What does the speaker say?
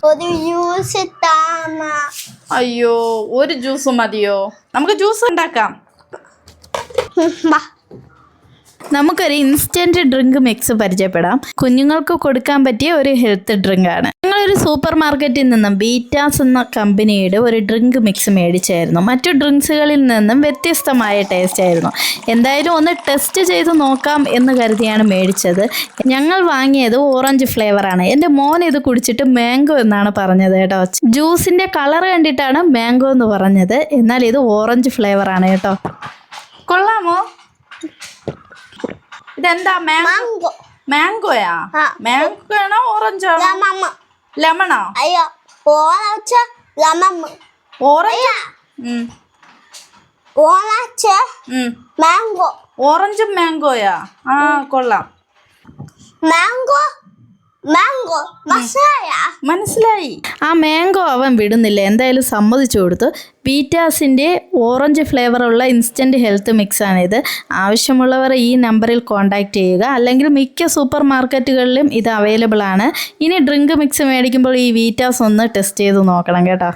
ഒരു ജ്യൂസ് താമ. അയ്യോ, ഒരു ജ്യൂസ് മതിയോ? നമുക്ക് ജ്യൂസ് ഉണ്ടാക്കാം. നമുക്കൊരു ഇൻസ്റ്റന്റ് ഡ്രിങ്ക് മിക്സ് പരിചയപ്പെടാം. കുഞ്ഞുങ്ങൾക്ക് കൊടുക്കാൻ പറ്റിയ ഒരു ഹെൽത്ത് ഡ്രിങ്ക് ആണ്. ഞങ്ങളൊരു സൂപ്പർ മാർക്കറ്റിൽ നിന്നും ബീറ്റാസ് എന്ന കമ്പനിയുടെ ഒരു ഡ്രിങ്ക് മിക്സ് മേടിച്ചായിരുന്നു. മറ്റു ഡ്രിങ്ക്സുകളിൽ നിന്നും വ്യത്യസ്തമായ ടേസ്റ്റ് ആയിരുന്നു. എന്തായാലും ഒന്ന് ടെസ്റ്റ് ചെയ്ത് നോക്കാം എന്ന് കരുതിയാണ് മേടിച്ചത്. ഞങ്ങൾ വാങ്ങിയത് ഓറഞ്ച് ഫ്ലേവറാണ്. എൻ്റെ മോൻ ഇത് കുടിച്ചിട്ട് മാംഗോ എന്നാണ് പറഞ്ഞത് കേട്ടോ. ജ്യൂസിൻ്റെ കളർ കണ്ടിട്ടാണ് മാംഗോ എന്ന് പറഞ്ഞത്. എന്നാൽ ഇത് ഓറഞ്ച് ഫ്ലേവറാണ് കേട്ടോ. കൊള്ളാമോ? ഇതെന്താ? മാംഗോ. മാംഗോയാ? മാംഗോ ആണോ ഓറഞ്ചാണോ? ലെമണോ? അയ്യോ, orange lemon. Orange orange mango. ഓറഞ്ചും മാംഗോയാ? ആ, കൊള്ളാം. മാംഗോ മാംഗോ മനസ്സിലായി. ആ മാംഗോ അവൻ വിടുന്നില്ല. എന്തായാലും സമ്മതിച്ചു കൊടുത്തു. ബീറ്റാസിൻ്റെ ഓറഞ്ച് ഫ്ലേവറുള്ള ഇൻസ്റ്റൻറ്റ് ഹെൽത്ത് മിക്സാണിത്. ആവശ്യമുള്ളവർ ഈ നമ്പറിൽ കോൺടാക്റ്റ് ചെയ്യുക. അല്ലെങ്കിൽ മിക്ക സൂപ്പർ മാർക്കറ്റുകളിലും ഇത് അവൈലബിൾ ആണ്. ഇനി ഡ്രിങ്ക് മിക്സ് മേടിക്കുമ്പോൾ ഈ ബീറ്റാസ് ഒന്ന് ടെസ്റ്റ് ചെയ്ത് നോക്കണം കേട്ടോ.